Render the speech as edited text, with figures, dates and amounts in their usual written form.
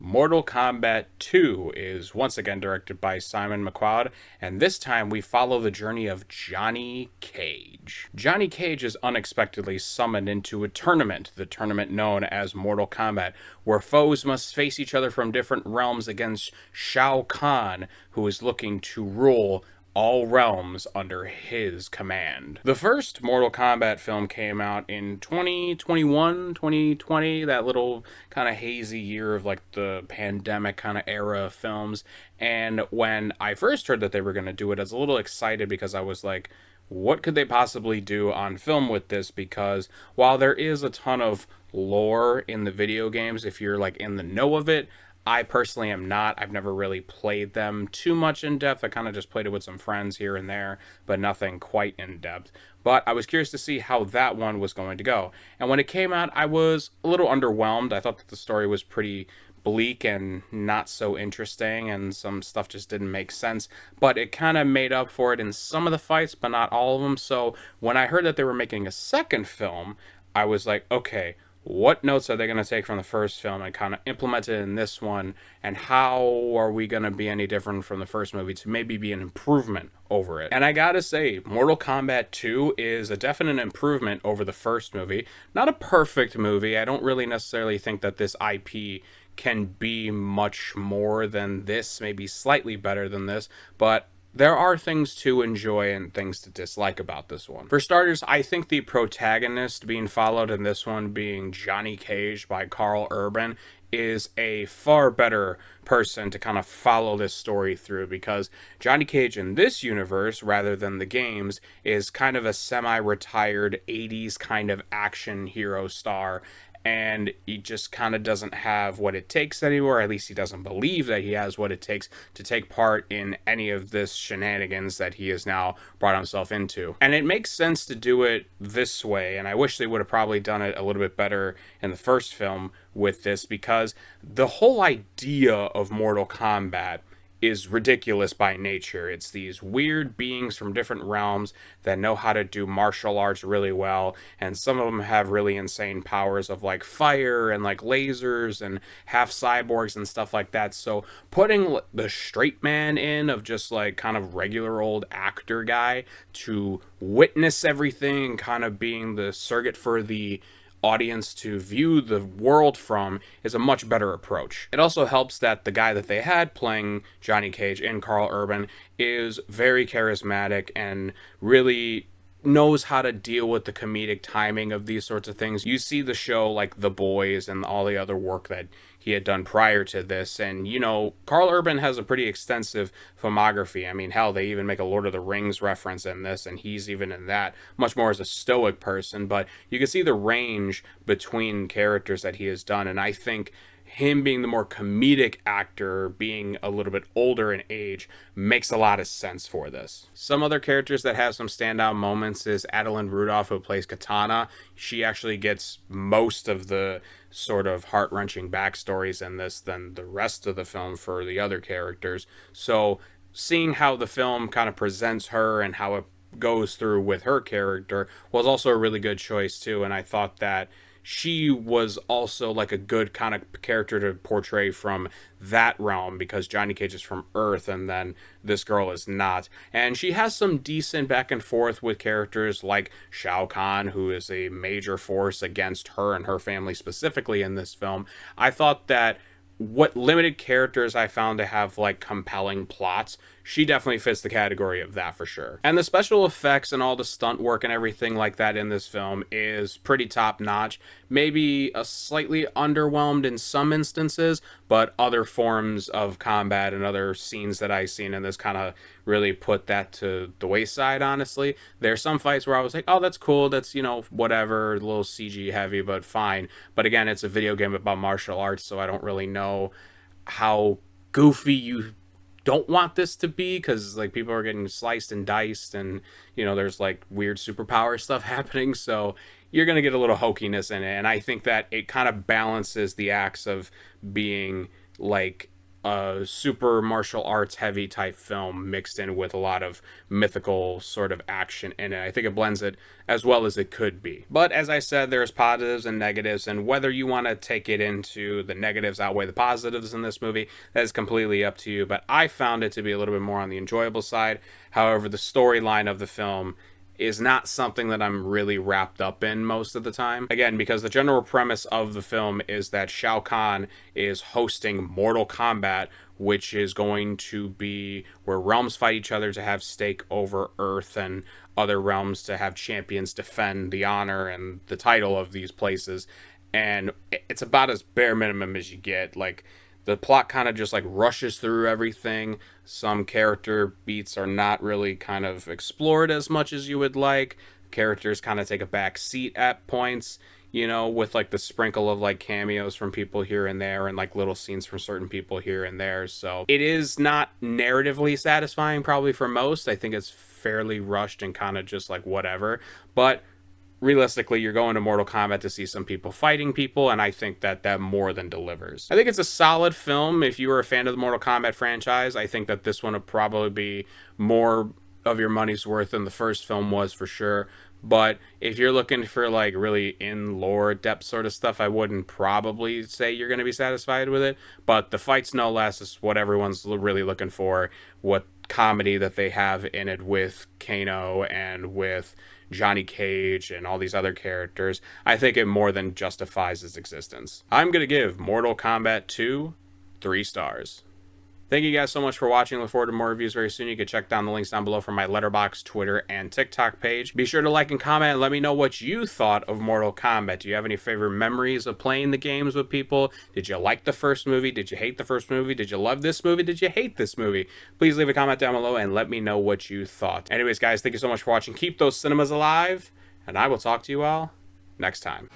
Mortal Kombat 2 is once again directed by Simon McQuoid, and this time we follow the journey of Johnny Cage. Johnny Cage is unexpectedly summoned into a tournament, the tournament known as Mortal Kombat, where foes must face each other from different realms against Shao Kahn, who is looking to rule all realms under his command. The first Mortal Kombat film came out in 2021, 2020, that little kind of hazy year of like the pandemic kind of era of films. And when I first heard that they were going to do it, I was a little excited because I was like, what could they possibly do on film with this? Because while there is a ton of lore in the video games, if you're like in the know of it, I personally am not. I've never really played them too much in depth. I kind of just played it with some friends here and there, but nothing quite in depth. But I was curious to see how that one was going to go. And when it came out, I was a little underwhelmed. I thought that the story was pretty bleak and not so interesting, and some stuff just didn't make sense. But it kind of made up for it in some of the fights, but not all of them. So when I heard that they were making a second film, I was like, okay, what notes are they going to take from the first film and kind of implement it in this one, and how are we going to be any different from the first movie to maybe be an improvement over it? And I gotta say, Mortal Kombat 2 is a definite improvement over the first movie. Not a perfect movie. I don't really necessarily think that this IP can be much more than this, maybe slightly better than this, but there are things to enjoy and things to dislike about this one. For starters, I think the protagonist being followed in this one being Johnny Cage by Karl Urban is a far better person to kind of follow this story through, because Johnny Cage in this universe, rather than the games, is kind of a semi-retired 80s kind of action hero star, and he just kind of doesn't have what it takes anymore. At least he doesn't believe that he has what it takes to take part in any of this shenanigans that he has now brought himself into. And it makes sense to do it this way, and I wish they would have probably done it a little bit better in the first film with this, because the whole idea of Mortal Kombat is ridiculous by nature. It's these weird beings from different realms that know how to do martial arts really well, and some of them have really insane powers of like fire and like lasers and half cyborgs and stuff like that. So putting the straight man in of just like kind of regular old actor guy to witness everything, kind of being the surrogate for the audience to view the world from, is a much better approach. It also helps that the guy that they had playing Johnny Cage in Karl Urban is very charismatic and really knows how to deal with the comedic timing of these sorts of things. You see the show like The Boys and all the other work that he had done prior to this, and you know, Karl Urban has a pretty extensive filmography. I mean, hell, they even make a Lord of the Rings reference in this, and he's even in that much more as a stoic person, but you can see the range between characters that he has done, and I think him being the more comedic actor, being a little bit older in age, makes a lot of sense for this. Some other characters that have some standout moments is Adeline Rudolph, who plays Katana. She actually gets most of the sort of heart-wrenching backstories in this than the rest of the film for the other characters. So seeing how the film kind of presents her and how it goes through with her character was also a really good choice too, and I thought that she was also like a good kind of character to portray from that realm, because Johnny Cage is from Earth and then this girl is not. And she has some decent back and forth with characters like Shao Kahn, who is a major force against her and her family specifically in this film. I thought that what limited characters I found to have like compelling plots, she definitely fits the category of that for sure. And the special effects and all the stunt work and everything like that in this film is pretty top notch. Maybe a slightly underwhelmed in some instances, but other forms of combat and other scenes that I've seen in this kind of really put that to the wayside, honestly. There's some fights where I was like, oh, that's cool, that's, you know, whatever, a little CG heavy, but fine. But again, it's a video game about martial arts, so I don't really know how goofy you don't want this to be, because like people are getting sliced and diced, and you know, there's like weird superpower stuff happening, so you're gonna get a little hokiness in it. And I think that it kind of balances the acts of being like a super martial arts heavy type film mixed in with a lot of mythical sort of action in it. I think it blends it as well as it could be. But as I said, there's positives and negatives, and whether you want to take it into the negatives outweigh the positives in this movie, that is completely up to you. But I found it to be a little bit more on the enjoyable side. However, the storyline of the film is not something that I'm really wrapped up in most of the time. Again, because the general premise of the film is that Shao Kahn is hosting Mortal Kombat, which is going to be where realms fight each other to have stake over Earth, and other realms to have champions defend the honor and the title of these places. And it's about as bare minimum as you get. Like, the plot kind of just like rushes through everything. Some character beats are not really kind of explored as much as you would like. Characters kind of take a back seat at points, you know, with like the sprinkle of like cameos from people here and there, and like little scenes from certain people here and there. So it is not narratively satisfying probably for most. I think it's fairly rushed and kind of just like whatever. But realistically, you're going to Mortal Kombat to see some people fighting people, and I think that more than delivers. I think it's a solid film. If you were a fan of the Mortal Kombat franchise, I think that this one would probably be more of your money's worth than the first film was for sure. But if you're looking for like really in lore depth sort of stuff, I wouldn't probably say you're going to be satisfied with it. But the fights, no less, is what everyone's really looking for. What comedy that they have in it with Kano and with Johnny Cage and all these other characters, I think it more than justifies its existence. I'm going to give Mortal Kombat 2 3 stars. Thank you guys so much for watching. Look forward to more reviews very soon. You can check down the links down below for my Letterboxd, Twitter, and TikTok page. Be sure to like and comment and let me know what you thought of Mortal Kombat. Do you have any favorite memories of playing the games with people? Did you like the first movie? Did you hate the first movie? Did you love this movie? Did you hate this movie? Please leave a comment down below and let me know what you thought. Anyways, guys, thank you so much for watching. Keep those cinemas alive, and I will talk to you all next time.